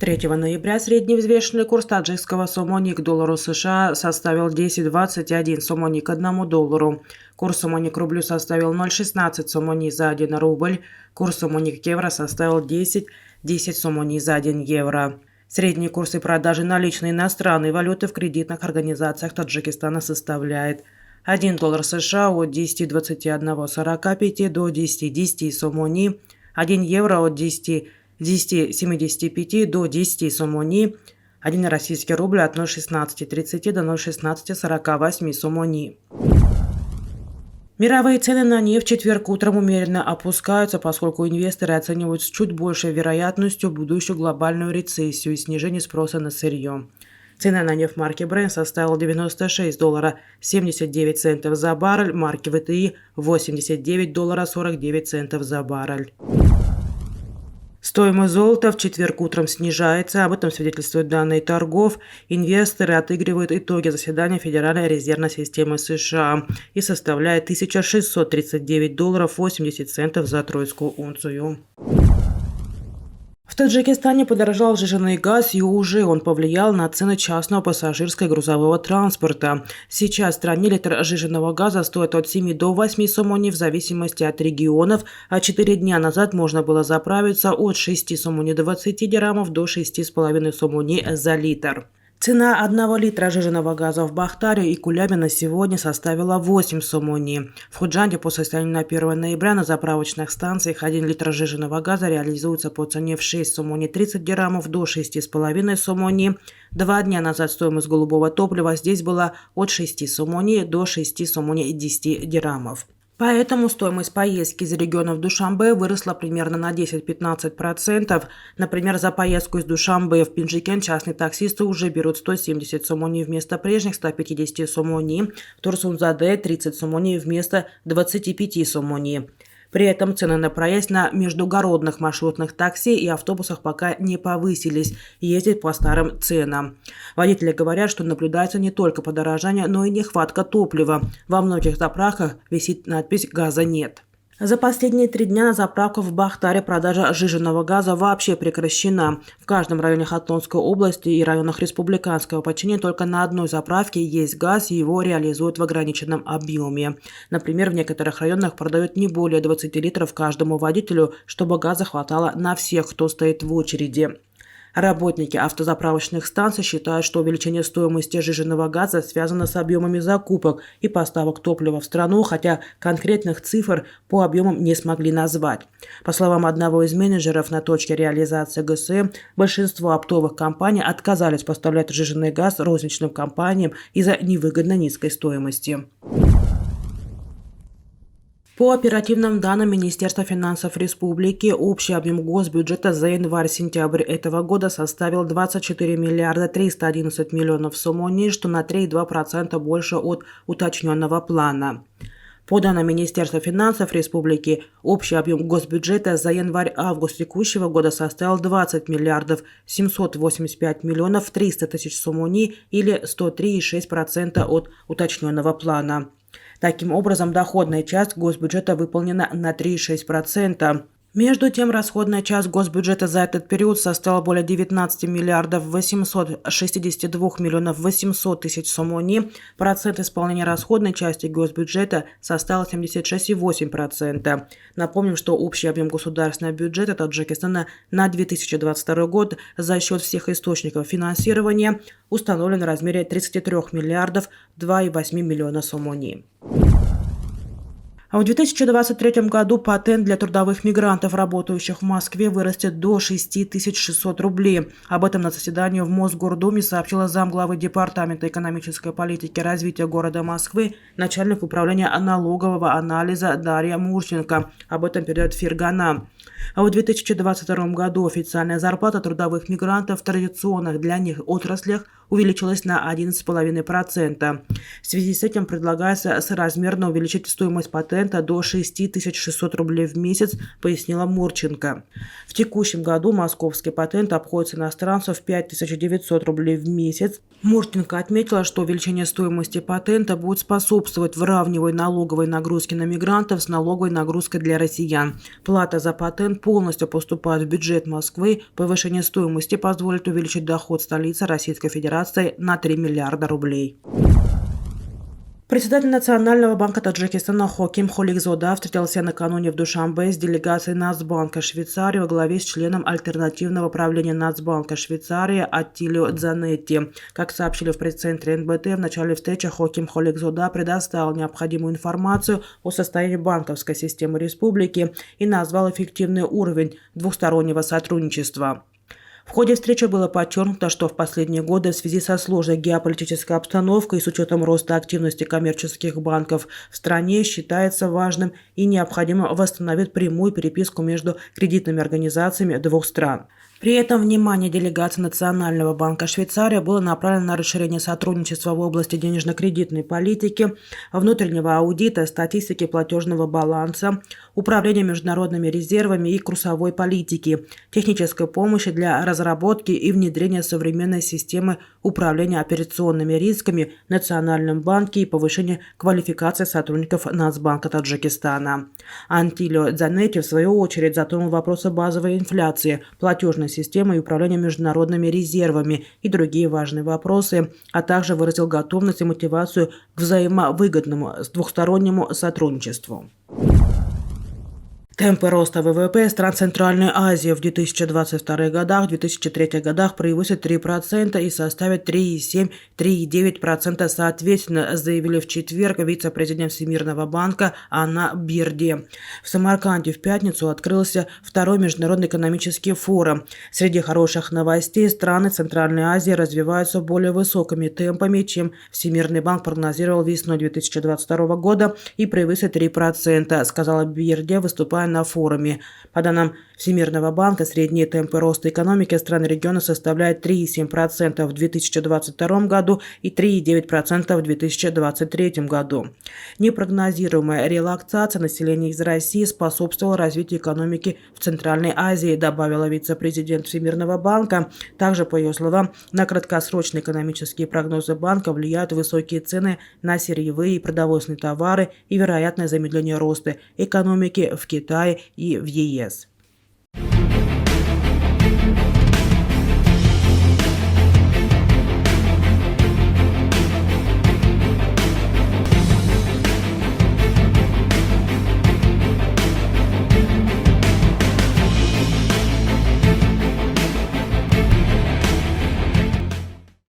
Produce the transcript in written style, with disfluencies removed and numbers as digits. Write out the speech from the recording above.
3 ноября средний взвешенный курс таджикского сомони к доллару США составил 10,21 сомони к $1. Курс сомони к рублю составил 0,16 сомони за 1 рубль. Курс сомони к евро составил 10 сомони за 1 евро. Средние курсы продажи наличной иностранной валюты в кредитных организациях Таджикистана составляет 1 доллар США от 10,2145 до 10,10 сомони, 1 евро от 10,75 до 10 сомони, 1 российский рубль от 0,1630 до 0,1648 сомони. Мировые цены на нефть в четверг утром умеренно опускаются, поскольку инвесторы оценивают с чуть большей вероятностью будущую глобальную рецессию и снижение спроса на сырье. Цена на нефть марки Brent составила $96.79 за баррель, марки ВТИ $89.49 за баррель. Стоимость золота в четверг утром снижается, об этом свидетельствуют данные торгов. Инвесторы отыгрывают итоги заседания Федеральной резервной системы США и составляет $1639.80 за тройскую унцию. В Таджикистане подорожал сжиженный газ, и уже он повлиял на цены частного пассажирского и грузового транспорта. Сейчас в стране литр сжиженного газа стоит от 7 до 8 сомони в зависимости от регионов, а 4 дня назад можно было заправиться от 6 сомони 20 дирхамов до 6,5 сомони за литр. Цена 1 литра сжиженного газа в Бахтаре и Кулябе на сегодня составила 8 сомони. В Худжанде по состоянию на 1 ноября на заправочных станциях 1 литр сжиженного газа реализуется по цене в 6 сомони 30 дирхамов до 6,5 сомони. 2 дня назад стоимость голубого топлива здесь была от 6 сомони до 6 сомони 10 дирхамов. Поэтому стоимость поездки из региона в Душанбе выросла примерно на 10-15%. Например, за поездку из Душанбе в Пинджикен частные таксисты уже берут 170 сомони вместо прежних 150 сомони, в Турсунзаде 30 сомони вместо 25 сомони. При этом цены на проезд на междугородных маршрутных такси и автобусах пока не повысились, ездят по старым ценам. Водители говорят, что наблюдается не только подорожание, но и нехватка топлива. Во многих заправках висит надпись «Газа нет». За последние 3 дня на заправках в Бахтаре продажа сжиженного газа вообще прекращена. В каждом районе Хатонской области и районах республиканского подчинения только на одной заправке есть газ, и его реализуют в ограниченном объеме. Например, в некоторых районах продают не более 20 литров каждому водителю, чтобы газа хватало на всех, кто стоит в очереди. Работники автозаправочных станций считают, что увеличение стоимости сжиженного газа связано с объемами закупок и поставок топлива в страну, хотя конкретных цифр по объемам не смогли назвать. По словам одного из менеджеров на точке реализации ГСМ, большинство оптовых компаний отказались поставлять сжиженный газ розничным компаниям из-за невыгодно низкой стоимости. По оперативным данным Министерства финансов Республики, общий объем госбюджета за январь-сентябрь этого года составил 24 миллиарда 311 миллионов сомони, что на 3,2% больше от уточненного плана. По данным Министерства финансов Республики, общий объем госбюджета за январь-август текущего года составил 20 миллиардов 785 миллионов 300 тысяч сомони или 103,6% от уточненного плана. Таким образом, доходная часть госбюджета выполнена на 3,6%. Между тем, расходная часть госбюджета за этот период составила более 19 миллиардов 862 миллионов 800 тысяч сомони. Процент исполнения расходной части госбюджета составил 76,8%. Напомним, что общий объем государственного бюджета Таджикистана на 2022 год за счет всех источников финансирования установлен в размере 33 миллиардов 2,8 миллиона сомони. А в 2023 году патент для трудовых мигрантов, работающих в Москве, вырастет до 6600 рублей. Об этом на заседании в Мосгордуме сообщила замглавы Департамента экономической политики и развития города Москвы, начальник управления налогового анализа Дарья Мурченко. Об этом передает Фергана. А в 2022 году официальная зарплата трудовых мигрантов в традиционных для них отраслях увеличилась на 11,5%. В связи с этим предлагается соразмерно увеличить стоимость патента патента до 6600 рублей в месяц, пояснила Мурченко. В текущем году московский патент обходится иностранцу в 5900 рублей в месяц. Мурченко отметила, что увеличение стоимости патента будет способствовать выравниванию налоговой нагрузки на мигрантов с налоговой нагрузкой для россиян. Плата за патент полностью поступает в бюджет Москвы. Повышение стоимости позволит увеличить доход столицы Российской Федерации на 3 миллиарда рублей. Председатель Национального банка Таджикистана Хоким Холикзода встретился накануне в Душанбе с делегацией Нацбанка Швейцарии во главе с членом альтернативного правления Нацбанка Швейцарии Аттилио Дзанетти. Как сообщили в пресс-центре НБТ, в начале встречи Хоким Холикзода предоставил необходимую информацию о состоянии банковской системы республики и назвал эффективный уровень двухстороннего сотрудничества. В ходе встречи было подчеркнуто, что в последние годы в связи со сложной геополитической обстановкой и с учетом роста активности коммерческих банков в стране считается важным и необходимо восстановить прямую переписку между кредитными организациями двух стран. При этом внимание делегации Национального банка Швейцарии было направлено на расширение сотрудничества в области денежно-кредитной политики, внутреннего аудита, статистики платежного баланса, управления международными резервами и курсовой политики, технической помощи для разработки и внедрения современной системы управления операционными рисками в Национальном банке и повышения квалификации сотрудников Нацбанка Таджикистана. Аттилио Дзанетти, в свою очередь, затронул вопросы базовой инфляции, платежной системы и управления международными резервами и другие важные вопросы, а также выразил готовность и мотивацию к взаимовыгодному двухстороннему сотрудничеству. Темпы роста ВВП стран Центральной Азии в 2022 годах, 2003 годах превысят 3% и составят 3,7-3,9% соответственно, заявили в четверг вице-президент Всемирного банка Анна Бирди. В Самарканде в пятницу открылся второй международный экономический форум. Среди хороших новостей страны Центральной Азии развиваются более высокими темпами, чем Всемирный банк прогнозировал весной 2022 года и превысят 3%, сказала Бирди, выступая на форуме. По данным Всемирного банка, средние темпы роста экономики стран региона составляют 3,7% в 2022 году и 3,9% в 2023 году. Непрогнозируемая релаксация населения из России способствовала развитию экономики в Центральной Азии, добавила вице-президент Всемирного банка. Также, по ее словам, на краткосрочные экономические прогнозы банка влияют высокие цены на сырьевые и продовольственные товары и вероятное замедление роста экономики в Китае и в ЕС.